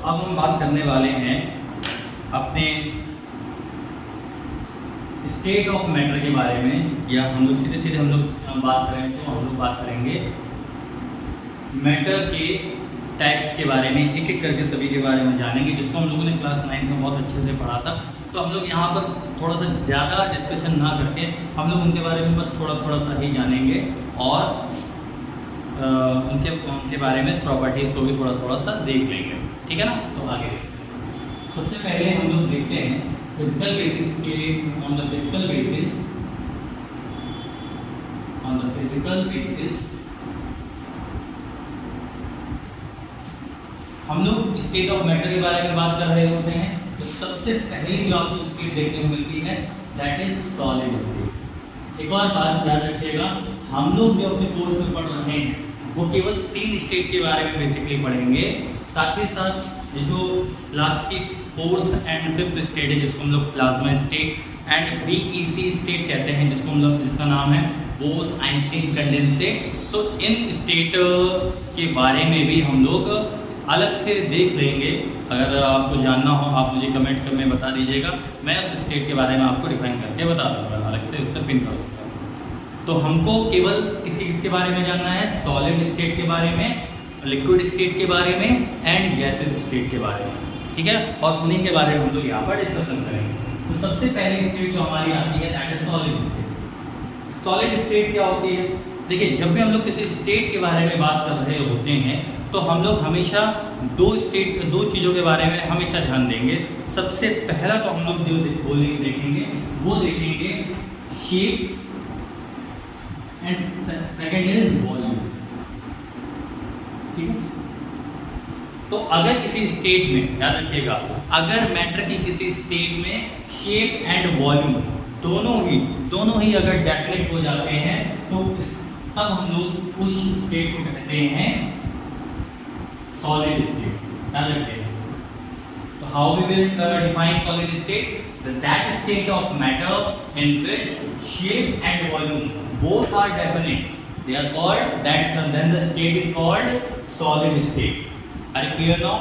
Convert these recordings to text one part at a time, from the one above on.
अब हम बात करने वाले हैं अपने स्टेट ऑफ मैटर के बारे में, या हम लोग सीधे हम लोग बात करें तो हम लोग बात करेंगे मैटर के टाइप्स के बारे में, एक एक करके सभी के बारे में जानेंगे, जिसको हम लोगों ने क्लास 9 में बहुत अच्छे से पढ़ा था। तो हम लोग यहाँ पर थोड़ा सा ज़्यादा डिस्कशन ना करके हम लोग उनके बारे में बस थोड़ा सा ही जानेंगे और उनके बारे में प्रॉपर्टीज़ को भी थोड़ा सा देख लेंगे, ठीक है ना। तो आगे सबसे पहले हम लोग देखते हैं फिजिकल बेसिस के, ऑन द फिजिकल बेसिस हम लोग स्टेट ऑफ मैटर के बारे में बात कर रहे होते हैं। तो सबसे पहली जो आपको स्टेट देखने को मिलती है दैट इज सॉलिड स्टेट। एक और बात याद रखिएगा, हम लोग जो अपने कोर्स में पढ़ रहे हैं वो केवल 3 स्टेट के बारे में बेसिकली पढ़ेंगे। साथ ही साथ ये जो लास्ट की 4th एंड 5th स्टेट है जिसको हम लोग plasma state and BEC state कहते हैं, जिसको हम लोग जिसका नाम है बोस आइंस्टीन कंडेंसेट। तो इन स्टेट के बारे में भी हम लोग अलग से देख लेंगे। अगर आपको जानना हो आप मुझे कमेंट में बता दीजिएगा, मैं उस स्टेट के बारे में आपको डिफाइन करके बता दूंगा, अलग से उस पर पिन कर दूंगा। तो हमको केवल किसके बारे में जानना है, सॉलिड स्टेट के बारे में, लिक्विड स्टेट के बारे में एंड गैसेस स्टेट के बारे में, ठीक है। और उन्हीं के बारे में हम लोग यहाँ पर डिस्कशन करेंगे। तो सबसे पहली स्टेट जो हमारी आती है that is solid state. Solid state क्या होती है? देखिए, जब भी हम लोग किसी स्टेट के बारे में बात कर रहे होते हैं तो हम लोग हमेशा दो चीज़ों के बारे में हमेशा ध्यान देंगे। सबसे पहला तो हम लोग जो देखेंगे वो देखेंगे shape and second is volume, ठीक है। तो अगर किसी स्टेट में, याद रखिएगा, अगर मैटर की किसी स्टेट में शेप एंड वॉल्यूम दोनों ही अगर डेफिनेट हो जाते हैं तो तब हम लोग उस स्टेट को कहते हैं सॉलिड स्टेट। याद रखिएगा। तो how we will define solid state? That state of matter in which shape and volume both are definite, they are called that, then the state is called solid state. Are you clear now?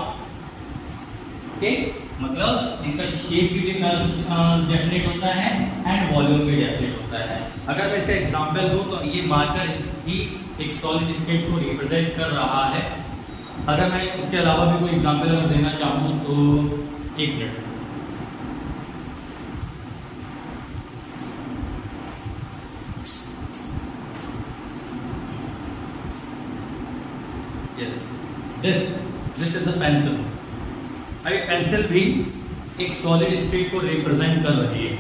Okay, मतलब इनका shape भी definite होता है and volume भी definite होता है। अगर मैं इसका एग्जांपल दूं तो ये मार्कर ही एक सॉलिड स्टेट को रिप्रेजेंट कर रहा है। अगर मैं उसके अलावा भी कोई एग्जांपल अगर देना चाहूँ तो एक minute. This is a pencil। अभी पेंसिल भी एक सॉलिड स्टेट को रिप्रेजेंट कर रही है।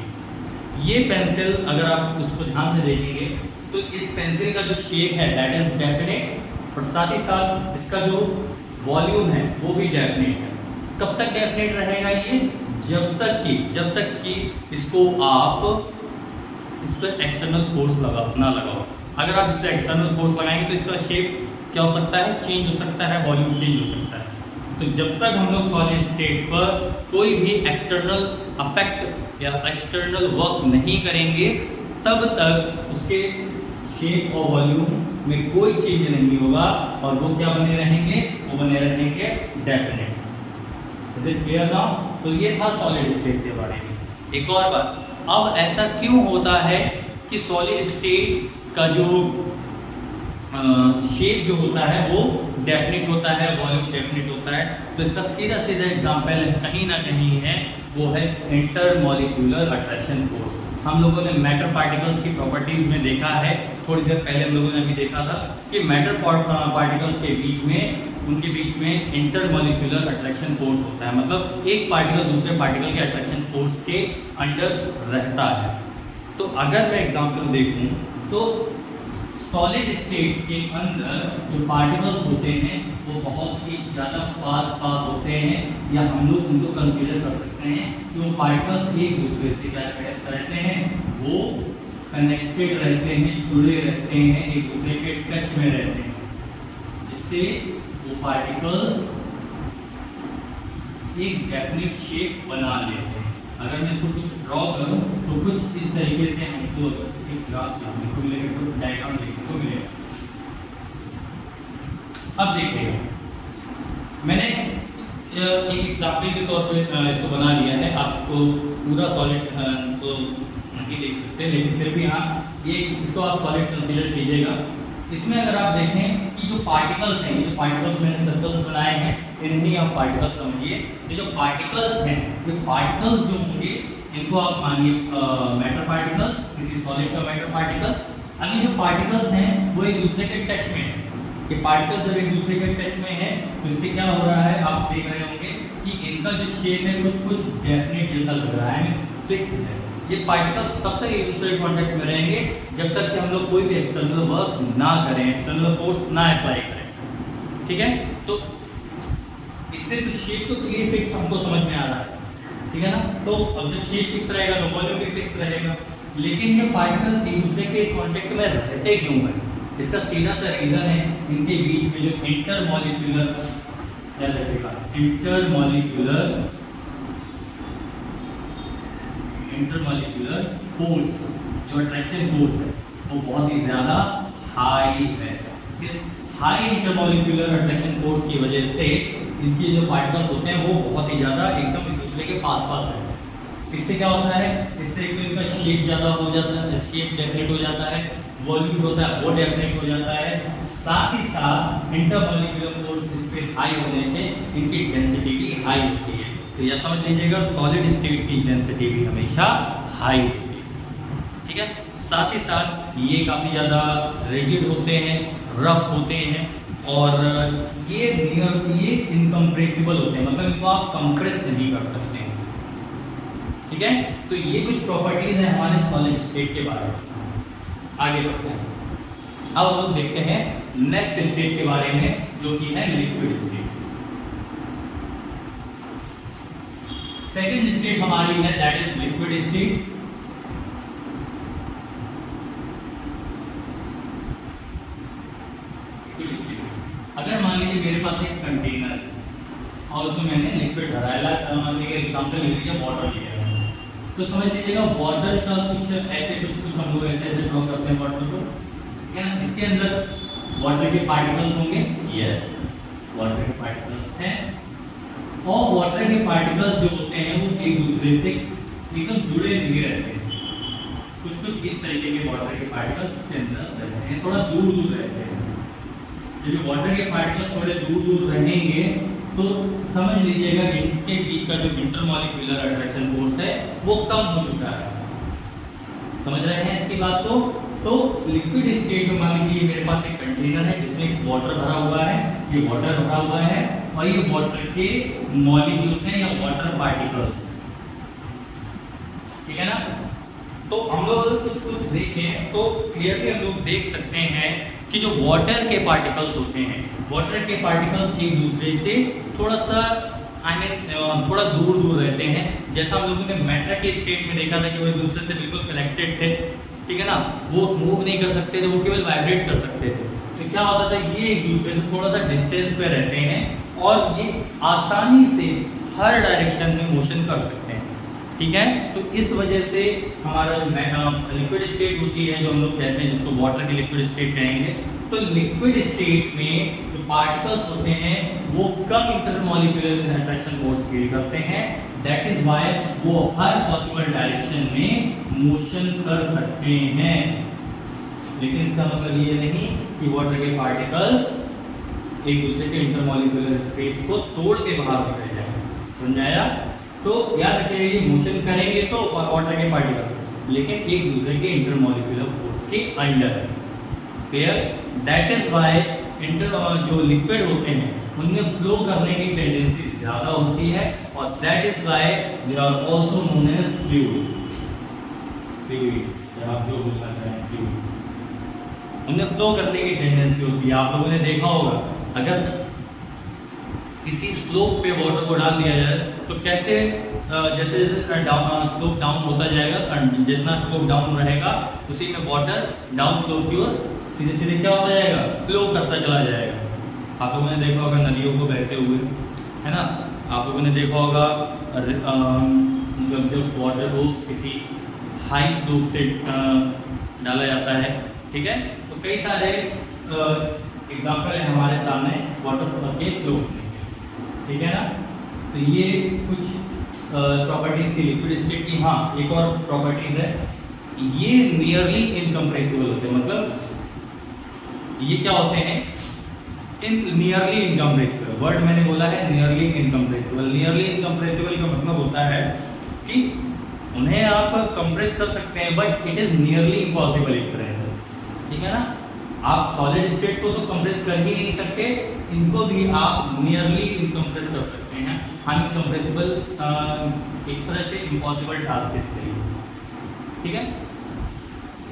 ये पेंसिल अगर आप उसको ध्यान से देखेंगे तो इस पेंसिल का जो शेप है दैट इज डेफिनेट, और साथ ही साथ इसका जो वॉल्यूम है वो भी डेफिनेट है। कब तक डेफिनेट रहेगा ये? जब तक कि इसको आप इस पर एक्सटर्नल फोर्स ना लगाओ। अगर आप इस पर एक्सटर्नल फोर्स लगाएंगे तो इसका शेप क्या हो सकता है? चेंज हो सकता है, वॉल्यूम चेंज हो सकता है। तो जब तक हम लोग सॉलिड स्टेट पर कोई भी एक्सटर्नल अफेक्ट या एक्सटर्नल वर्क नहीं करेंगे तब तक उसके शेप और वॉल्यूम में कोई चेंज नहीं होगा और वो क्या बने रहेंगे? वो बने रहेंगे definite. Is it clear now? तो ये था सॉलिड स्टेट के बारे में। एक और बात, अब ऐसा क्यों होता है कि सॉलिड स्टेट का जो शेप जो होता है वो डेफिनेट होता है, वॉल्यूम डेफिनेट होता है? तो इसका सीधा एग्जांपल कहीं ना कहीं है, वो है इंटरमॉलिक्यूलर अट्रैक्शन फोर्स। हम लोगों ने मैटर पार्टिकल्स की प्रॉपर्टीज में देखा है, थोड़ी देर पहले हम लोगों ने भी देखा था कि मैटर पार्टिकल्स के बीच में, उनके बीच में इंटरमॉलिक्यूलर अट्रैक्शन फोर्स होता है। मतलब एक पार्टिकल दूसरे पार्टिकल के अट्रैक्शन फोर्स के अंडर रहता है। तो अगर मैं एग्जांपल देखूं तो सॉलिड स्टेट के अंदर जो पार्टिकल्स होते हैं वो बहुत ही ज़्यादा पास होते हैं, या हम लोग उनको कंसीडर कर सकते हैं कि वो पार्टिकल्स एक दूसरे से क्या रहते हैं, वो कनेक्टेड रहते हैं, जुड़े रहते हैं, एक दूसरे के टच में रहते हैं, जिससे वो पार्टिकल्स एक डेफिनेट शेप बना लेते हैं। अगर मैं इसको कुछ ड्रॉ करूं तो कुछ इस तरीके से हमको एक ग्राफ देखने को मिलेगा, तो डायग्राम देखने को मिलेगा। अब देखिएगा, मैंने एक एग्जाम्पल के तौर पे इसको बना लिया है, आप इसको पूरा सॉलिड तो नहीं देख सकते, लेकिन फिर भी हाँ ये इसको आप सॉलिड कंसीडर कीजिएगा। इसमें अगर आप देखें कि जो पार्टिकल्स हैं, जो पार्टिकल्स मैंने सर्कल्स बनाए हैं, इन्हें आप पार्टिकल्स समझिए। ये जो पार्टिकल्स हैं, ये पार्टिकल्स जो होंगे इनको आप मानिए मैटर पार्टिकल्स, किसी सॉलिड का मैटर पार्टिकल्स। अब ये जो पार्टिकल्स हैं वो एक दूसरे के टच में है। ये पार्टिकल्स जब एक दूसरे के टच में है तो इससे क्या हो रहा है, आप देख रहे होंगे कि इनका जो शेप है कुछ डेफिनेट जैसा लग रहा है, फिक्स है। ये पार्टिकल्स तब तक एक दूसरे के कांटेक्ट में रहेंगे जब तक कि हम लोग कोई भी एक्सटर्नल वर्क ना करें, एक्सटर्नल फोर्स ना अप्लाई करें। ठीक है, तो इससे तो शेप तो क्लियर फिक्स हमको समझ में आ रहा है, ठीक है ना। तो अब जब शेप फिक्स रहेगा तो वॉल्यूम भी फिक्स रहेगा, लेकिन ये पार्टिकल एक दूसरे के कांटेक्ट में रहते क्यों है? इसका सीधा सा रीजन है इनके बीच में जो इंटरमॉलिक्यूलर फोर्स, जो अट्रैक्शन फोर्स है वो बहुत ही ज़्यादा हाई है। इस हाई इंटरमॉलिक्यूलर अट्रैक्शन फोर्स की वजह से इनके जो पार्टिकल्स होते हैं वो बहुत ही ज़्यादा एकदम एक दूसरे के पास रहते हैं। इससे क्या होता है, इससे एक तो इनका शेप ज़्यादा हो जाता है, शेप डेफिनेट हो जाता है, वॉल्यूम होता है वो डेफिनेट हो जाता है, साथ ही साथ इंटरमॉलिक्यूलर फोर्स स्पेस हाई होने से इनकी डेंसिटी भी हाई होती है। तो यह समझ लीजिएगा सॉलिड स्टेट की डेंसिटी भी हमेशा हाई होती है। ठीक है, साथ ही साथ ये काफ़ी ज़्यादा रिजिड होते हैं, रफ होते हैं, और ये इनकम्प्रेसिबल होते हैं, मतलब इनको आप कंप्रेस नहीं कर सकते हैं। ठीक है, तो ये कुछ प्रॉपर्टीज हैं हमारे सॉलिड स्टेट के बारे में। आगे बढ़ते हैं, अब हम लोग देखते हैं नेक्स्ट स्टेट के बारे में जो कि है लिक्विड स्टेट। सेकेंड स्टेट हमारी है दैट इज लिक्विड स्टेट। अगर मान लीजिए मेरे पास एक कंटेनर है और उसमें मैंने लिक्विड भरा है, एग्जाम्पल ले लीजिए वाटर लिया है, तो समझ लीजिएगा वाटर का कुछ ऐसे कुछ हम लोग ऐसे ड्रॉ करते हैं वाटर को, क्या इसके अंदर वाटर के पार्टिकल्स होंगे, यस वाटर के पार्टिकल्स हैं, और वाटर के पार्टिकल्स जो होते हैं वो एक दूसरे से एकदम जुड़े नहीं रहते हैं। कुछ इस तरीके के वाटर के पार्टिकल्स इसके अंदर रहते हैं, थोड़ा दूर दूर रहते हैं। जब वाटर के पार्टिकल्स थोड़े दूर दूर रहेंगे तो समझ लीजिएगा इनके बीच का जो इंटरमॉलिक्यूलर अट्रैक्शन फोर्स है वो कम हो चुका है। समझ रहे हैं इसकी बात को? तो लिक्विड स्टेट में मान लीजिए मेरे पास एक कंटेनर है जिसमें वाटर भरा हुआ है, ये वाटर भरा हुआ है और ये वाटर के मॉलिक्यूल्स हैं या वाटर पार्टिकल्स, ठीक है ना। तो हम लोग कुछ देखें तो क्लियरली हम लोग देख सकते हैं कि जो वाटर के पार्टिकल्स होते हैं, वाटर के पार्टिकल्स एक दूसरे से थोड़ा सा थोड़ा दूर दूर रहते हैं। जैसा हम लोगों ने मैटर के स्टेट में देखा था कि वो एक दूसरे से बिल्कुल कनेक्टेड थे, ठीक है ना, वो मूव नहीं कर सकते थे, वो केवल वाइब्रेट कर सकते थे। तो क्या होता था, ये एक दूसरे से थोड़ा सा डिस्टेंस पे रहते हैं और ये आसानी से हर डायरेक्शन में मोशन कर सकते हैं, ठीक है। तो इस वजह से हमारा जो लिक्विड स्टेट होती है, जो हम लोग कहते हैं जिसको वाटर की लिक्विड स्टेट कहेंगे, तो लिक्विड स्टेट में जो पार्टिकल्स होते हैं वो कम इंटरमॉलिक्यूलर अट्रैक्शन फोर्स फील करते हैं, दैट इज व्हाई वो हर पॉसिबल डायरेक्शन में मोशन कर सकते हैं। लेकिन इसका मतलब ये नहीं कि वाटर के पार्टिकल्स एक दूसरे के इंटरमॉलिक्यूलर स्पेस को तोड़ के बाहर निकल जाए, समझाया। तो याद रखिए ये मोशन करेंगे तो वाटर के पार्टिकल्स, लेकिन एक दूसरे के इंटरमॉलिक्यूलर फोर्स के under, clear. That is why जो लिक्विड होते हैं उनमें फ्लो करने की टेंडेंसी ज़्यादा होती है और that is why they are also known as fluid. आप जो बोलना चाहें फ्लूइड, उनमें फ्लो करने की टेंडेंसी होती है। आप लोगों ने देखा होगा अगर किसी स्लोप पे वाटर को डाल दिया जाए तो कैसे जैसे स्लोप डाउन होता जाएगा, जितना स्लोप डाउन रहेगा उसी में वाटर डाउन स्लोप की ओर सीधे सीधे क्या होता जाएगा, फ्लो करता चला जाएगा। आप लोगों ने देखा होगा नदियों को बहते हुए, है ना। आप लोगों ने देखा होगा जब वाटर को किसी हाई स्लोप से डाला जाता है, ठीक है। तो कई सारे एग्जाम्पल हैं हमारे सामने वाटर के फ्लो, ठीक है ना। तो ये कुछ प्रॉपर्टीज थी लिक्विड स्टेट की। हाँ, एक और प्रॉपर्टीज है, ये नियरली इनकम्प्रेसिबल होते हैं। मतलब ये क्या होते हैं, नियरली इनकम्प्रेसिबल। वर्ड मैंने बोला है नियरली इनकम्प्रेसिबल। नियरली इनकम्प्रेसिबल का मतलब होता है कि उन्हें आप कंप्रेस कर सकते हैं but it is nearly impossible एक तरह से, ठीक है ना। आप सॉलिड स्टेट को तो कंप्रेस कर ही नहीं सकते, इनको भी आप नियरली इनकम्प्रेस कर सकते हैं। अनकम्प्रेसिबल एक तरह से इम्पॉसिबल टास्क है इसके लिए, ठीक है।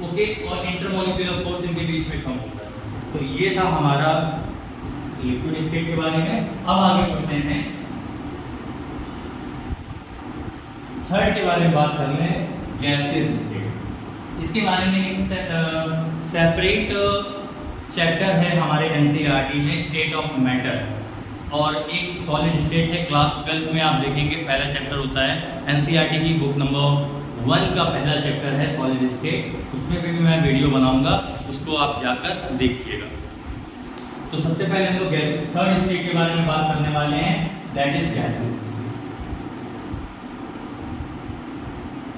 ओके, और इंटरमोलिक्यूलर फोर्स इनके बीच में कम होता है। तो ये था हमारा लिक्विड स्टेट के बारे में। अब आगे बढ़ते हैं, थर्ड के बारे में बात कर लें, गैसियस स्टेट। इसके बारे में एक सेपरेट चैप्टर है हमारे एनसीईआरटी में, स्टेट ऑफ मैटर, और एक सॉलिड स्टेट है। क्लास 12th में आप देखेंगे पहला चैप्टर होता है एनसीईआरटी की बुक नंबर 1 का पहला चैप्टर है सॉलिड स्टेट। उसमें भी मैं वीडियो बनाऊंगा, उसको आप जाकर देखिएगा। तो सबसे पहले हम लोग थर्ड स्टेट के बारे में बात करने वाले हैं, that is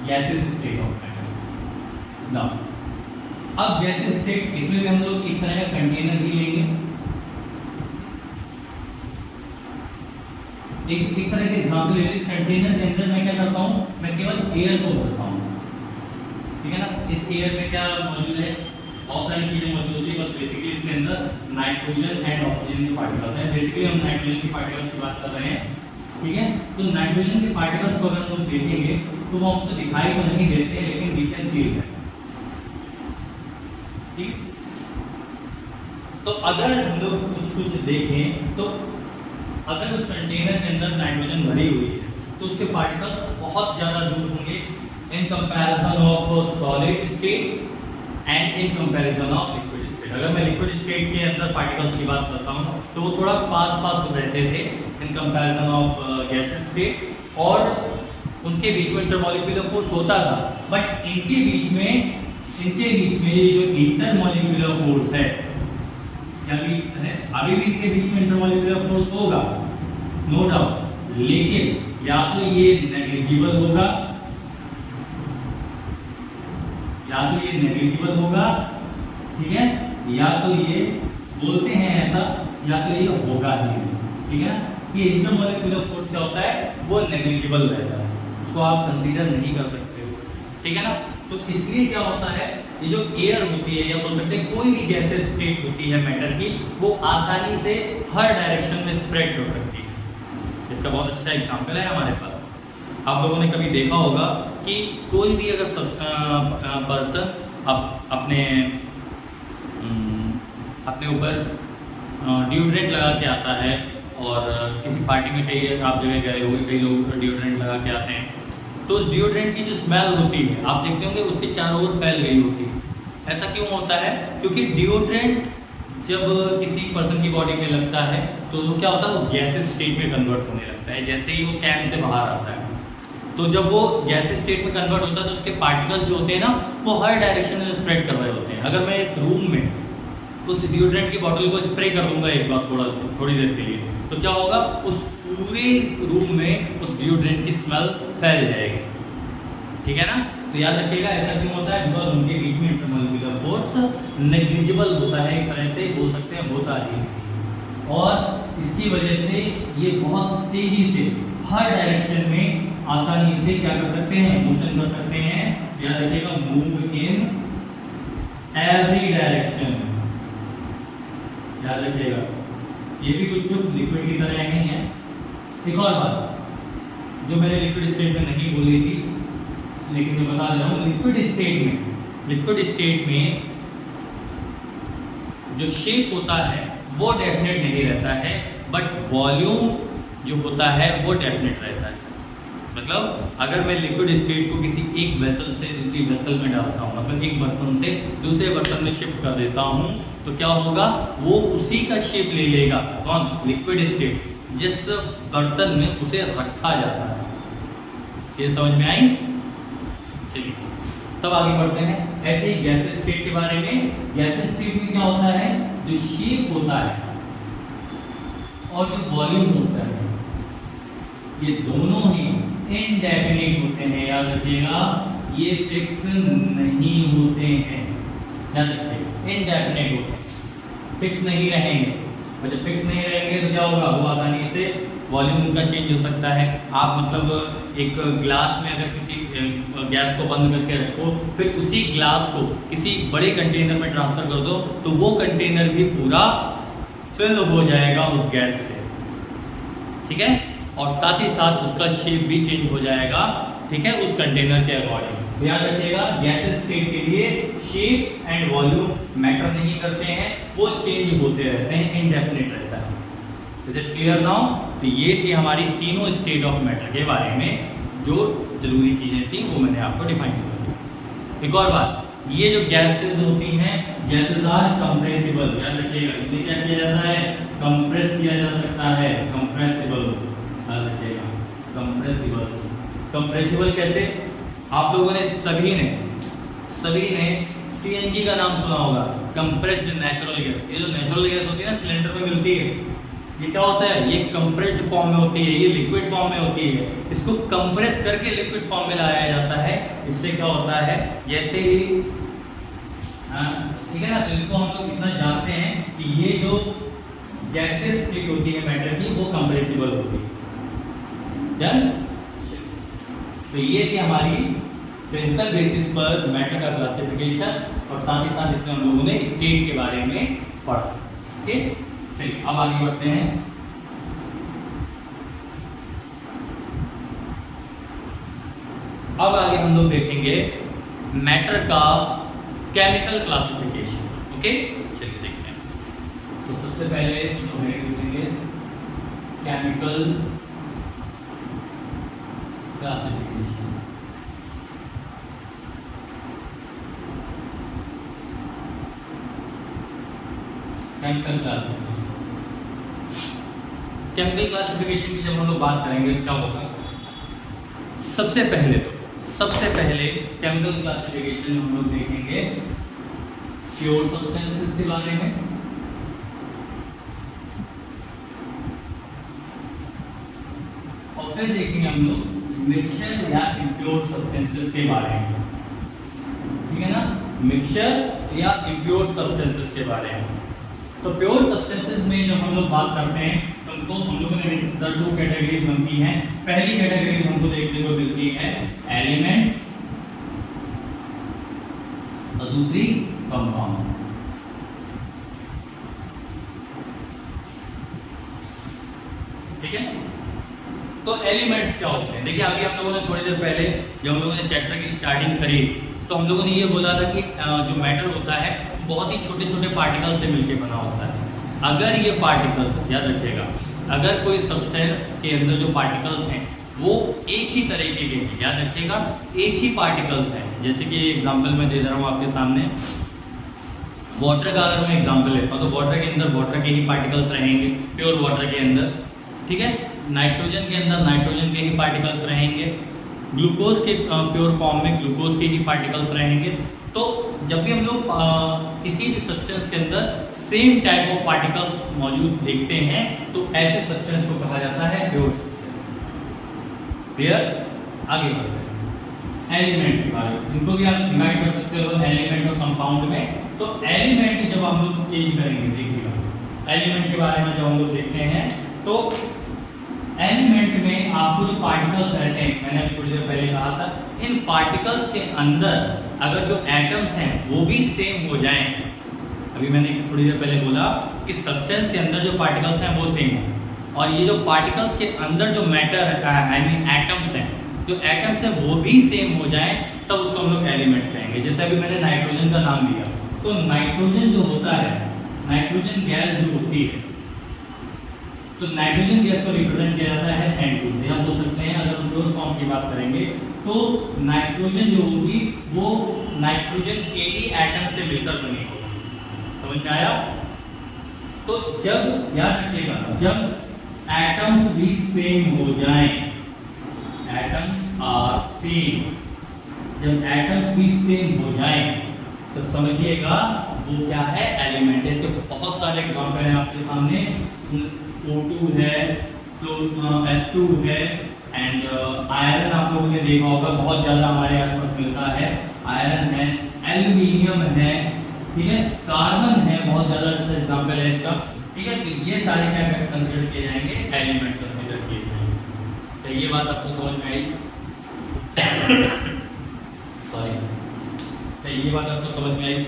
gases state of matter. Now अब गैसेस स्टेट, इसमें भी हम लोग एक तरह का कंटेनर ही लेंगे, एक तरह के एग्जांपल ले। इस कंटेनर के अंदर मैं क्या करता हूँ, मैं केवल एयर को भरता हूँ, ठीक है ना। इस एयर में क्या मौजूद है, बहुत सारी चीजें मौजूद होती है, बस बेसिकली इसके अंदर नाइट्रोजन एंड ऑक्सीजन के पार्टिकल्स हैं। बेसिकली हम नाइट्रोजन के पार्टिकल्स की बात कर रहे हैं, ठीक है। तो नाइट्रोजन के पार्टिकल्स को अगर हम लोग देखेंगे तो वो हमको दिखाई तो नहीं देते, लेकिन वी कैन फील है, ठीक। तो अगर हम लोग कुछ देखें तो अगर उस कंटेनर के अंदर नाइट्रोजन भरी हुई है तो उसके पार्टिकल्स बहुत ज़्यादा दूर होंगे in comparison of solid state and in comparison of liquid state. अगर मैं लिक्विड स्टेट के अंदर पार्टिकल्स की बात करता हूँ तो वो थोड़ा पास रहते थे in comparison of gases state, और उनके बीच में इंटरमॉलिक्यूलर फोर्स होता था। बट इनके बीच में ये जो इंटरमॉलिक्यूलर फोर्स है, अभी भी इनके बीच में इंटरमॉलिक्यूलर फोर्स होगा, नो डाउट, लेकिन या तो ये नेग्लिजिबल होगा, ठीक है, या तो ये बोलते हैं ऐसा, या तो ये होगा ही नहीं, ठीक है ना। ये इंटरमॉलिक्यूलर फोर्स क्या होता है, वो नेग्लिजिबल रहता है, उसको आप कंसीडर नहीं कर सकते हो, ठीक है ना। तो इसलिए क्या होता है, ये जो एयर होती है, या बोल सकते हैं कोई भी गैसेस स्टेट होती है मैटर की, वो आसानी से हर डायरेक्शन में स्प्रेड कर सकती है। इसका बहुत अच्छा एग्जांपल है हमारे पास। आप लोगों ने कभी देखा होगा कि कोई भी अगर पर्सन अपने ऊपर डिओड्रेंट लगा के आता है, और किसी पार्टी में कई आप जगह गए होंगे, कई लोग डिओड्रेंट लगा के आते हैं, तो उस डिओड्रेंट की जो स्मेल होती है आप देखते होंगे उसके चारों ओर फैल गई होती है। ऐसा क्यों होता है, क्योंकि डिओड्रेंट जब किसी पर्सन की बॉडी में लगता है तो वो क्या होता है, वो गैसेस स्टेट में कन्वर्ट होने लगता है जैसे ही वो कैन से बाहर आता है। तो जब वो गैसेस स्टेट में कन्वर्ट होता है तो उसके पार्टिकल्स जो होते हैं ना, वो हर डायरेक्शन में स्प्रेड कर रहे होते हैं। अगर मैं एक रूम में उस डिओड्रेंट की बॉटल को स्प्रे कर दूंगा एक बार थोड़ी देर के लिए, तो क्या होगा, उस पूरे रूम में उस डिओड्रेंट की स्मेल फैल जाएगी, ठीक है ना। तो याद रखिएगा ऐसा क्यों होता है, बिकॉज उनके बीच में इंटरमॉलिक्यूलर फोर्स नेग्लिजिबल होता है, एक तरह से बोल सकते हैं होता ही, और इसकी वजह से ये बहुत तेजी से हर डायरेक्शन में आसानी से क्या कर सकते हैं, मोशन कर सकते हैं। याद रखिएगा, मूव इन एवरी डायरेक्शन, याद रखिएगा। ये भी कुछ लिक्विड की तरह नहीं है। एक और बात जो मैंने लिक्विड स्टेट में नहीं बोली थी, लेकिन मैं बता रहा हूँ, लिक्विड स्टेट में जो शेप होता है वो डेफिनेट नहीं रहता है, बट वॉल्यूम जो होता है वो डेफिनेट रहता है। मतलब अगर मैं लिक्विड स्टेट को किसी एक वेसल से दूसरी वेसल में डालता हूँ, मतलब एक बर्तन से दूसरे बर्तन में शिफ्ट कर देता हूँ, तो क्या होगा, वो उसी का शेप ले लेगा। कौन, लिक्विड स्टेट, जिस बर्तन में उसे रखा जाता है। ये समझ में आई? चलिए तब आगे बढ़ते हैं। ऐसे ही गैसेस स्टेट के बारे में, गैसेस स्टेट में क्या होता है, जो शेप होता है और जो वॉल्यूम होता है, ये दोनों ही इनडेफिनिट होते हैं, याद रखिएगा, ये फिक्स नहीं होते हैं, याद रखिएगा, इनडेफिनिट होते हैं, फिक्स नहीं रहेंगे। और जब फिक्स नहीं रहेंगे तो क्या होगा, वो आसानी से वॉल्यूम उनका चेंज हो सकता है। आप मतलब एक ग्लास में अगर किसी गैस को बंद करके रखो, फिर उसी ग्लास को किसी बड़े कंटेनर में ट्रांसफर कर दो, तो वो कंटेनर भी पूरा फिल हो जाएगा उस गैस से, ठीक है, और साथ ही साथ उसका शेप भी चेंज हो जाएगा, ठीक है, उस कंटेनर के अकॉर्डिंग। ध्यान रखिएगा, गैसेस स्टेट के लिए शेप एंड वॉल्यूम मैटर नहीं करते हैं, वो चेंज होते रहते हैं, इनडेफिनिट रहता है। Is it clear now? तो ये थी हमारी तीनों स्टेट ऑफ मैटर के बारे में जो जरूरी चीजें थी, वो मैंने आपको डिफाइन कर दी। एक और बात, ये जो गैसेस होती हैं, गैसेस आर कंप्रेसिबल, याद रखिएगा, इन्हें क्या किया जाता है, कंप्रेस किया जा सकता है, कंप्रेसिबल, याद रखिएगा, कंप्रेसिबल। कंप्रेसिबल कैसे? आप लोगों ने सभी ने सीएनजी का नाम सुना होगा, कंप्रेस्ड नेचुरल गैस। ये जो नेचुरल गैस होती है ना, सिलेंडर में मिलती है, ये क्या होता है, ये कंप्रेस्ड फॉर्म में होती है, ये लिक्विड फॉर्म में होती है। इसको कंप्रेस करके लिक्विड फॉर्म में लाया जाता है। इससे क्या होता है, जैसे ही ठीक है ना, तो इनको हम लोग इतना जानते हैं कि ये जो गैसेस स्टेट होती है मैटर की, वो कंप्रेसिबल होती है। डन? तो ये थी हमारी फिजिकल बेसिस पर मैटर का क्लासिफिकेशन, और साथ ही साथ इसमें हम लोगों ने स्टेट के बारे में पढ़ा। ओके, चलिए अब आगे बढ़ते हैं। अब आगे हम लोग देखेंगे मैटर का केमिकल क्लासिफिकेशन। ओके, चलिए देखते हैं। तो सबसे पहले हम देखेंगे केमिकल क्लासिफिकेशन। केमिकल क्लासिफिकेशन की जब हम लोग बात करेंगे क्या होगा, सबसे पहले केमिकल क्लासिफिकेशन हम लोग देखेंगे प्योर सब्सटेंसेस के बारे में, और फिर देखेंगे हम लोग मिक्सचर या इम्प्योर सब्सटेंसेस के बारे में, ठीक है ना, मिक्सचर या इम्प्योर सब्सटेंसेस के बारे में। तो प्योर सब्सटेंसेस में जब हम लोग बात करते हैं, तो उनको हम लोगों ने दो कैटेगरीज बनती हैं। पहली कैटेगरी हमको देखने को मिलती है एलिमेंट, और दूसरी कंपाउंड। ठीक है, तो एलिमेंट्स क्या होते हैं? देखिए, अभी हम लोगों ने थोड़ी देर पहले जब हम लोगों ने चैप्टर की स्टार्टिंग करी, तो हम लोगों ने ये बोला था कि जो मैटर होता है बहुत ही छोटे छोटे पार्टिकल्स से मिलकर बना होता है। अगर ये पार्टिकल्स, याद रखिएगा, अगर कोई सब्सटेंस के अंदर जो पार्टिकल्स हैं वो एक ही तरीके के हैं, याद रखिएगा, एक ही पार्टिकल्स हैं। जैसे कि एग्जांपल मैं दे रहा हूँ आपके सामने, वाटर का अगर मैं एग्जांपल लेता हूँ, तो वाटर के अंदर वाटर के ही पार्टिकल्स रहेंगे, प्योर वाटर के अंदर, ठीक है। नाइट्रोजन के अंदर नाइट्रोजन के ही पार्टिकल्स रहेंगे, ग्लूकोज के प्योर फॉर्म में ग्लूकोज के ही पार्टिकल्स रहेंगे। तो जब भी हम लोग किसी भी सब्सटेंस के अंदर सेम टाइप ऑफ पार्टिकल्स मौजूद देखते हैं, तो ऐसे सब्सटेंस को कहा जाता है प्योर सब्सटेंस। क्लियर? आगे बढ़ते हैं एलिमेंट के बारे में। इनको भी आप डिवाइड कर सकते हो एलिमेंट और कंपाउंड में। तो एलिमेंट जब हम लोग चेंज करेंगे, देखिएगा, एलिमेंट के बारे में जब हम लोग देखते हैं, तो एलिमेंट में आपको जो पार्टिकल्स रहते हैं, मैंने अभी थोड़ी देर पहले कहा था, इन पार्टिकल्स के अंदर अगर जो एटम्स हैं वो भी सेम हो जाएं, अभी मैंने थोड़ी देर पहले बोला कि सब्सटेंस के अंदर जो पार्टिकल्स हैं वो सेम हो, और ये जो पार्टिकल्स के अंदर जो मैटर है, आई मीन एटम्स हैं, जो एटम्स हैं वो भी सेम हो जाएं, तब उसको हम लोग एलिमेंट कहेंगे। जैसे अभी मैंने नाइट्रोजन का नाम लिया, तो नाइट्रोजन जो होता है, नाइट्रोजन गैस जो होती है, तो नाइट्रोजन गैस को रिप्रेजेंट किया जाता है N2 से। आप बोल सकते हैं, अगर हम प्योर फॉर्म की बात करेंगे, तो नाइट्रोजन जो होगी वो नाइट्रोजन के ही एटम से मिलकर बनी होगी। समझ में आया? तो जब, याद रखिएगा, जब एटम्स भी सेम हो जाएं, एटम्स आर सेम, जब एटम्स भी सेम हो जाएं, तो समझिएगा वो क्या है, एलिमेंट। इसके बहुत सारे एग्जांपल हैं आपके सामने, O2 है, तो F2 है, एंड आयरन आप लोगों ने देखा होगा बहुत ज़्यादा हमारे आसपास मिलता है, आयरन है, एल्यूमिनियम है, ठीक है, कार्बन है, बहुत ज़्यादा अच्छा एग्जाम्पल है इसका, ठीक है। तो ये सारे क्या कंसिडर किए जाएंगे, एलिमेंट कंसिडर किए जाएंगे। तो ये बात आपको समझ में आई? सॉरी, तो ये बात आपको समझ में आई?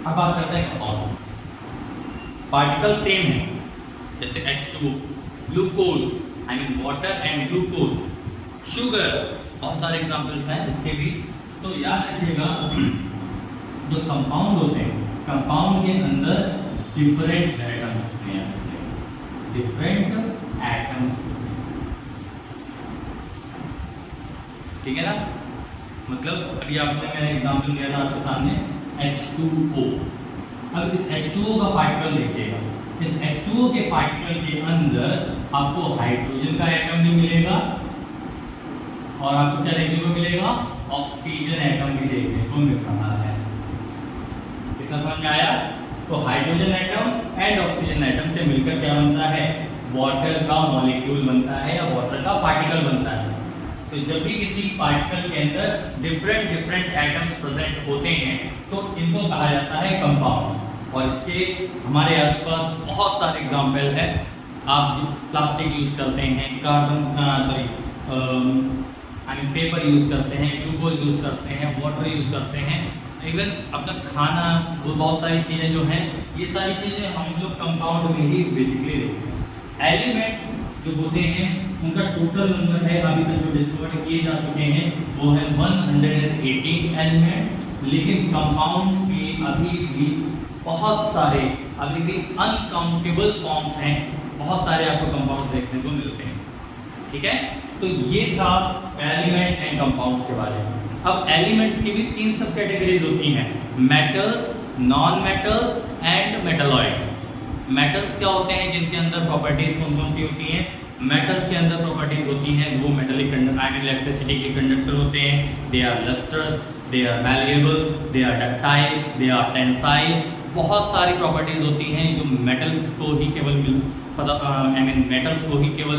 अब बात करते हैं कंपाउंड। पार्टिकल सेम है, जैसे H2O, glucose, I mean water and glucose, sugar, बहुत सारे एग्जांपल्स हैं इसके भी। तो याद रखिएगा जो कंपाउंड होते हैं, कंपाउंड के अंदर डिफरेंट एटम्स होते हैं, डिफरेंट एटम्स, ठीक है ना। मतलब अभी आपने मैंने एग्जांपल दिया था आपके सामने H2O। अब इस H2O का पार्टिकल देखिएगा, इस H2O के पार्टिकल के अंदर आपको हाइड्रोजन का एटम भी मिलेगा और आपको क्या देखने को मिलेगा, ऑक्सीजन एटम भी देखने को मिल रहा है। कितना समझ में आया? तो hydrogen atom and oxygen atom से मिलकर क्या बनता है, वाटर का मॉलिक्यूल बनता है या वाटर का पार्टिकल बनता है। तो जब भी किसी पार्टिकल के अंदर डिफरेंट एटम्स प्रेजेंट होते हैं तो इनको कहा जाता है कंपाउंड्स। और इसके हमारे आसपास बहुत सारे एग्जांपल हैं। आप जो प्लास्टिक यूज करते हैं, कार्बन पेपर यूज करते हैं, ग्लूकोज यूज करते हैं, वाटर यूज करते हैं, इवन अपना खाना, वो बहुत सारी चीज़ें जो हैं, ये सारी चीज़ें हम लोग कंपाउंड में ही बेसिकली देखते हैं। एलिमेंट्स जो होते हैं उनका टोटल नंबर है अभी तक जो डिस्कवर किए जा चुके हैं वो है 118 एलिमेंट, लेकिन कंपाउंड के अभी भी बहुत सारे, अभी भी अनकाउंटेबल फॉर्म्स हैं, बहुत सारे आपको कंपाउंड देखने को मिलते हैं, ठीक है। तो ये था एलिमेंट एंड कंपाउंड्स के बारे में। अब एलिमेंट्स की भी 3 सब कैटेगरीज होती हैं, metals, non metals and metalloids. Metals क्या होते हैं, जिनके अंदर प्रॉपर्टीज कौन कौन सी होती हैं? मेटल्स के अंदर प्रॉपर्टीज होती हैं वो मेटेलिक इलेक्ट्रिसिटी के कंडक्टर होते हैं, they are lustres, they are malleable, they are ductile, they are tensile. बहुत सारी प्रॉपर्टीज होती हैं जो मेटल्स को ही केवल मेटल्स को ही केवल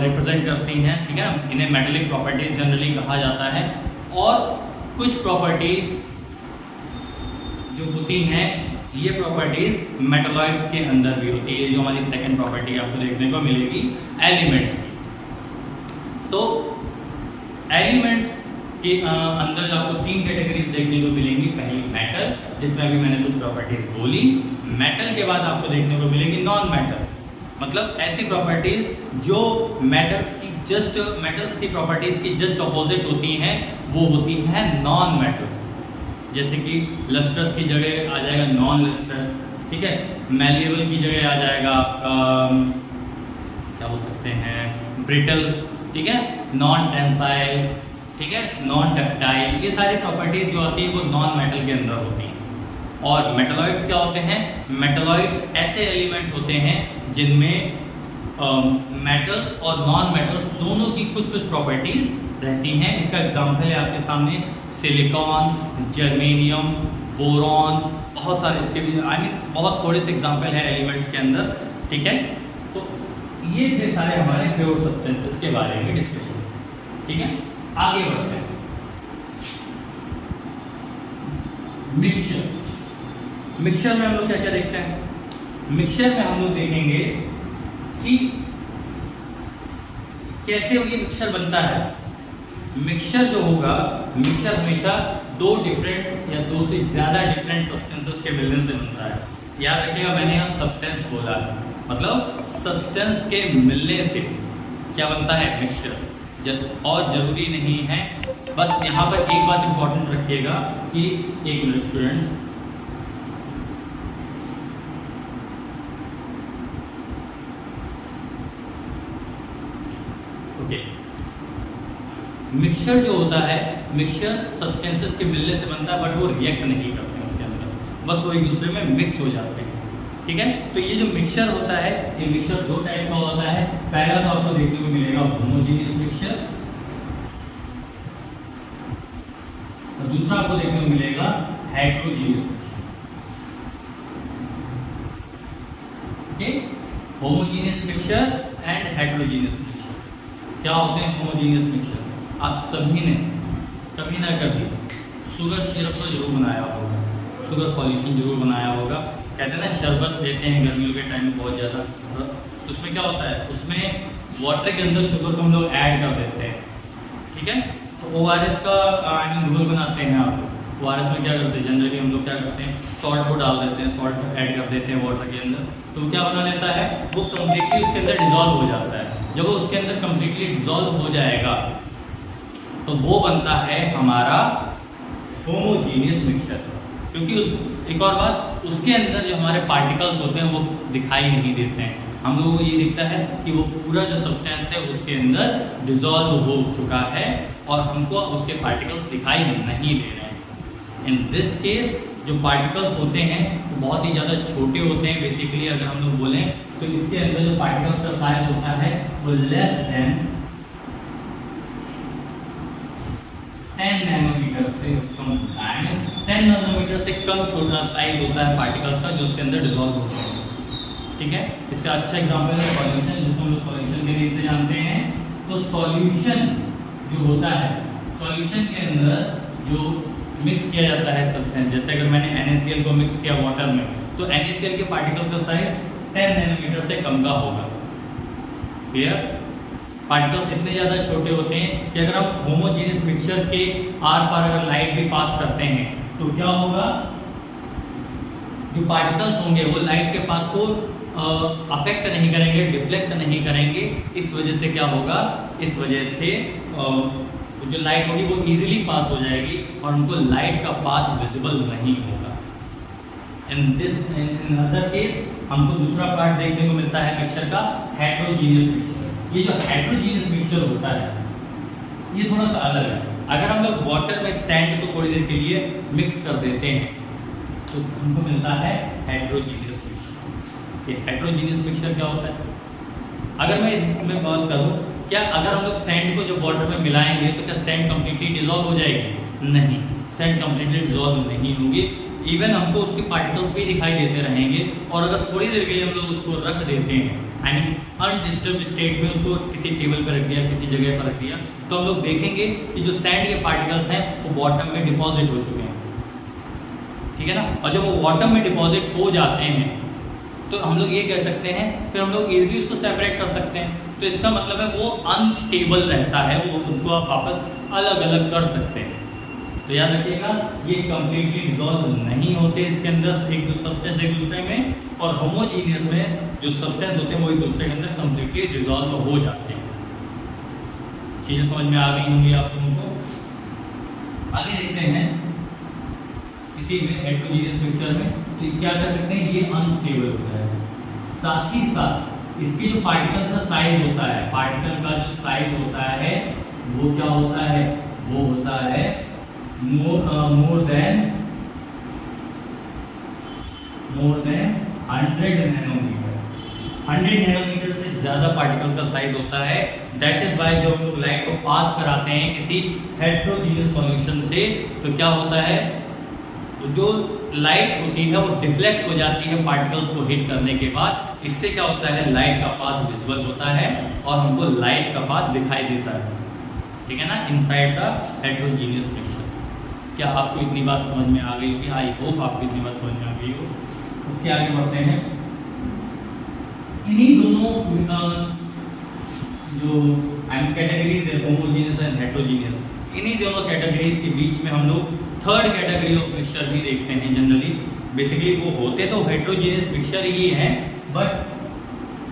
रिप्रेजेंट करती हैं, ठीक है ना। इन्हें मेटेलिक प्रॉपर्टीज जनरली कहा जाता है। और कुछ प्रॉपर्टीज जो होती हैं, ये प्रॉपर्टीज मेटालॉइड्स के अंदर भी होती है, जो हमारी सेकंड प्रॉपर्टी आपको देखने को मिलेगी एलिमेंट्स की। तो एलिमेंट्स के अंदर जो आपको 3 कैटेगरीज देखने को मिलेंगी। पहली मेटल, जिसमें अभी मैंने कुछ प्रॉपर्टीज बोली। मेटल के बाद आपको देखने को मिलेगी नॉन मेटल, मतलब ऐसी प्रॉपर्टीज जो मेटल्स की प्रॉपर्टीज की जस्ट ऑपोजिट होती हैं, वो होती हैं नॉन मेटल्स। जैसे कि लस्टर्स की जगह आ जाएगा नॉन लस्टर्स, ठीक है। मैलिएबल की जगह आ जाएगा आपका क्या बोल सकते हैं, ब्रिटल, ठीक है, नॉन टेंसाइल, ठीक है, नॉन डक्टाइल। ये सारी प्रॉपर्टीज जो आती है वो नॉन मेटल के अंदर होती हैं। और मेटालॉइड्स क्या होते हैं? मेटालॉइड्स ऐसे एलिमेंट होते हैं जिनमें मेटल्स और नॉन मेटल्स दोनों की कुछ कुछ प्रॉपर्टीज रहती हैं। इसका एग्जाम्पल है आपके सामने सिलिकॉन, जर्मेनियम, बोरॉन, बहुत सारे इसके भी बहुत थोड़े से एग्जाम्पल है एलिमेंट्स के अंदर, ठीक है। तो ये थे सारे हमारे प्योर सब्सटेंसेस के बारे में डिस्कशन, ठीक है। आगे बढ़ते हैं। मिक्सचर में हम लोग क्या क्या देखते हैं? मिक्सचर में हम लोग देखेंगे कि कैसे ये मिक्सचर बनता है। मिक्सचर जो होगा, मिक्सचर हमेशा 2 डिफरेंट या 2 से ज़्यादा डिफरेंट सब्सटेंसेस के मिलने से बनता है। याद रखिएगा, मैंने यहाँ सब्सटेंस बोला, मतलब सब्सटेंस के मिलने से क्या बनता है? मिक्सचर। और ज़रूरी नहीं है, बस यहाँ पर एक बात इंपॉर्टेंट रखिएगा कि एक मिनट स्टूडेंट्स, ओके। मिक्सचर जो होता है, मिक्सचर सब्सटेंसेस के मिलने से बनता है, बट वो रिएक्ट नहीं करते हैं उसके अंदर, बस वो एक दूसरे में मिक्स हो जाते हैं, ठीक है। तो ये जो मिक्सचर होता है, ये मिक्सचर 2 टाइप का होता है। पहला तो आपको देखने को मिलेगा होमोजेनियस मिक्सचर, और दूसरा आपको देखने को मिलेगा heterogeneous mixture. Okay, homogeneous mixture and heterogeneous mixture. क्या होते हैं होमोजीनियस मिक्सचर? आप सभी ने कभी ना कभी शुगर सिरप तो जरूर बनाया होगा, शुगर सॉल्यूशन जरूर बनाया होगा। कहते हैं ना शरबत देते हैं गर्मियों के टाइम में बहुत ज़्यादा, तो उसमें क्या होता है, उसमें वाटर के अंदर शुगर को हम लोग ऐड कर देते हैं, ठीक है। तो ORS का घोल बनाते हैं आप, ORS में क्या करते हैं जनरली हम लोग क्या करते हैं, सॉल्ट को डाल देते हैं, सॉल्ट को ऐड कर देते हैं वाटर के अंदर, तो क्या बना लेता है वो कम्प्लीटली उसके अंदर डिजॉल्व हो जाता है। जब वो उसके अंदर कम्प्लीटली डिजॉल्व हो जाएगा तो वो बनता है हमारा होमोजीनियस मिक्सचर। क्योंकि उस एक और बात, उसके अंदर जो हमारे पार्टिकल्स होते हैं वो दिखाई नहीं देते हैं, हम लोगों को ये दिखता है कि वो पूरा जो सब्सटेंस है उसके अंदर डिजॉल्व हो चुका है और हमको उसके पार्टिकल्स दिखाई नहीं दे रहे हैं। इन दिस केस जो पार्टिकल्स होते हैं वो बहुत ही ज़्यादा छोटे होते हैं। बेसिकली अगर हम लोग बोलें तो इसके अंदर जो पार्टिकल्स का साइज होता है वो लेस देन 10 नैनोमीटर से कम, 10 नैनोमीटर से कम छोटा साइज होता है पार्टिकल्स का जो उसके अंदर डिजॉल्व होता है, ठीक है। इसका अच्छा एग्जांपल है सॉल्यूशन, जिसको हम लोग सॉल्यूशन के नाम से जानते हैं। तो सॉल्यूशन जो होता है, सॉल्यूशन के अंदर जो मिक्स किया जाता है सब्सटेंस, जैसे अगर मैंने NaCl को मिक्स किया वाटर में तो NaCl के पार्टिकल का साइज 10 नैनोमीटर से कम का होगा, क्लियर। पार्टिकल्स इतने ज़्यादा छोटे होते हैं कि अगर हम होमोजीनियस मिक्सचर के आर पार अगर लाइट भी पास करते हैं तो क्या होगा, जो पार्टिकल्स होंगे वो लाइट के पाथ को अफेक्ट नहीं करेंगे, डिफ्लेक्ट नहीं करेंगे। इस वजह से क्या होगा, इस वजह से जो लाइट होगी वो इजीली पास हो जाएगी और उनको लाइट का पाथ विजिबल नहीं होगा। इन अदर केस हमको दूसरा पार्ट देखने को मिलता है मिक्सचर का, हेटेरोजीनियस मिक्सचर। ये जो हेटेरोजीनियस मिक्सचर होता है ये थोड़ा सा अलग है। अगर हम लोग वाटर में सैंड को थोड़ी देर के लिए मिक्स कर देते हैं तो हमको मिलता है हेटेरोजीनियस मिक्सचर। ये हेटेरोजीनियस मिक्सचर क्या होता है, अगर मैं इसमें बात करूं, क्या अगर हम लोग सैंड को जब वाटर में मिलाएंगे तो क्या सैंड कम्प्लीटली डिजॉल्व हो जाएगी? नहीं, सैंड कम्प्लीटली डिजॉल्व नहीं होगी। इवन हमको उसके पार्टिकल्स भी दिखाई देते रहेंगे और अगर थोड़ी देर के लिए हम लोग उसको रख देते हैं, आई मीन अनडिस्टर्ब स्टेट में उसको किसी टेबल पर रख दिया, किसी जगह पर रख दिया, तो हम लोग देखेंगे कि जो सैंड के पार्टिकल्स हैं वो बॉटम में डिपॉजिट हो चुके हैं, ठीक है ना। और जब वो बॉटम में डिपॉजिट हो जाते हैं तो हम लोग ये कह सकते हैं, फिर हम लोग इजीली उसको सेपरेट कर सकते हैं। तो इसका मतलब है वो अनस्टेबल रहता है, वो उनको आप वापस अलग अलग कर सकते हैं। तो याद रखिएगा ये कम्प्लीटली डिजॉल्व नहीं होते इसके अंदर एक सब्सटेंस एक दूसरे में, और होमोजीनियस में जो सब्सटेंस होते हैं वो एक दूसरे के अंदर कम्प्लीटली डिजॉल्व हो जाते हैं। चीज़ें समझ में आ गई होंगी आप लोगों को। आगे देखते हैं इसी में हेटेरोजीनियस मिक्सचर में तो क्या कर सकते हैं, ये अनस्टेबल होता है। साथ ही साथ इसके जो पार्टिकल का साइज होता है, पार्टिकल का जो साइज होता है वो क्या होता है, वो होता है मोर देन 100 नैनोमीटर। 100 नैनोमीटर से ज़्यादा पार्टिकल का साइज होता है। दैट इज वाई जब हम लोग लाइट को पास कराते हैं किसी हेटेरोजीनियस सॉल्यूशन से तो क्या होता है, तो जो लाइट होती है वो डिफ्लेक्ट हो जाती है पार्टिकल्स को हिट करने के बाद। इससे क्या होता है, लाइट का पाथ विजिबल होता है और हमको लाइट का पाथ दिखाई देता है, ठीक है ना, इनसाइड द हेटेरोजीनियस मिक्सचर। क्या आपको इतनी बात समझ में आ गई होगी? आई होप आपको इतनी बात समझ में आ गई हो। उसके आगे बढ़ते हैं। इन्हीं दोनों जो कैटेगरीज है होमोजीनियस एंड हेटेरोजीनियस, इन्हीं दोनों कैटेगरीज के बीच में हम लोग थर्ड कैटेगरी ऑफ मिक्सचर भी देखते हैं जनरली। बेसिकली वो होते तो हेटेरोजीनियस मिक्सचर ही है, बट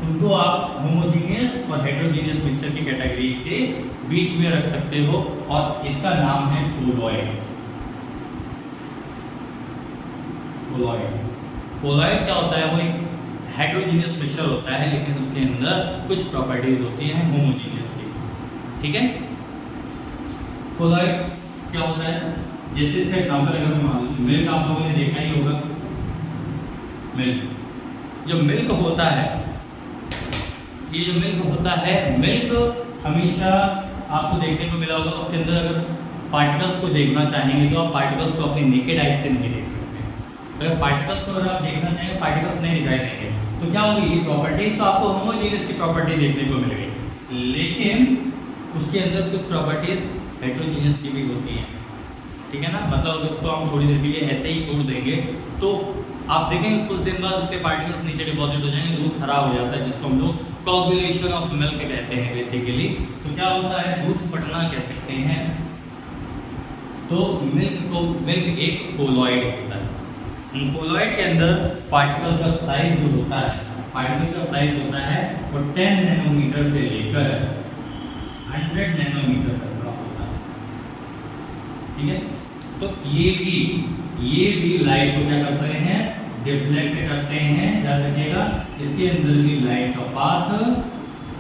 उनको आप होमोजीनियस और हेटेरोजीनियस मिक्सचर की कैटेगरी के बीच में रख सकते हो और इसका नाम है कोलॉइड। कोलॉइड क्या होता है, वो एक हेटेरोजीनियस मिक्सचर होता है लेकिन उसके अंदर कुछ प्रॉपर्टीज होती हैं होमोजीनियस की, ठीक है। कोलॉइड क्या होता है, जैसे इसका एग्जांपल अगर मैं मान लूँ, मिल्क आप लोगों ने देखा ही होगा। मिल्क, जो मिल्क होता है, ये जो मिल्क होता है, मिल्क हमेशा आपको देखने को मिला होगा उसके अंदर अगर पार्टिकल्स को देखना चाहेंगे तो आप पार्टिकल्स को अपनी नेकेड आइज से नहीं देख सकते। अगर पार्टिकल्स को अगर आप देखना चाहेंगे, पार्टिकल्स नहीं दिखाई देंगे, तो क्या होगी, ये प्रॉपर्टीज तो आपको होमोजीनियस की प्रॉपर्टी देखने को मिल गई, लेकिन उसके अंदर कुछ प्रॉपर्टीज हेटेरोजीनियस की भी होती हैं, ठीक है ना। मतलब उसको हम थोड़ी देर के लिए ऐसे ही छोड़ देंगे तो आप देखेंगे कुछ दिन बाद उसके पार्टिकल्स नीचे डिपॉजिट हो जाएंगे, दूध खराब हो जाता है, जिसको हम लोग कोगुलेशन ऑफ मिल्क कहते हैं बेसिकली। तो क्या होता है, दूध फटना कह सकते हैं। तो मिल्क एक कोलॉइड होता है। कोलॉइड के अंदर पार्टिकल का साइज जो होता है वो 10 नैनोमीटर से लेकर 100 नैनोमीटर तक का होता है, ठीक है। तो ये भी लाइट को क्या करते हैं, डिफ्लेक्ट करते हैं, याद रखिएगा। इसके अंदर भी लाइट का पाथ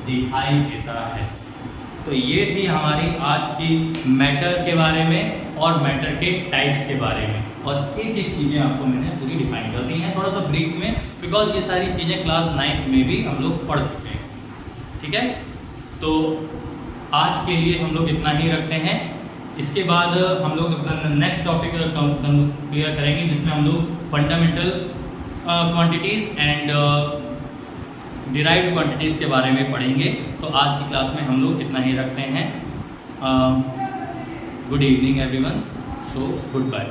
दिखाई देता है। तो ये थी हमारी आज की मैटर के बारे में और मैटर के टाइप्स के बारे में, और एक एक चीज़ें आपको मैंने पूरी डिफाइन कर दी हैं थोड़ा सा ब्रीफ में, बिकॉज ये सारी चीज़ें क्लास 9th में भी हम लोग पढ़ चुके हैं, ठीक है। तो आज के लिए हम लोग इतना ही रखते हैं। इसके बाद हम लोग अपना नेक्स्ट टॉपिक क्लियर करेंगे, जिसमें हम लोग fundamental quantities and derived quantities के बारे में पढ़ेंगे। तो आज की क्लास में हम लोग इतना ही रखते हैं। Good evening everyone, so good bye.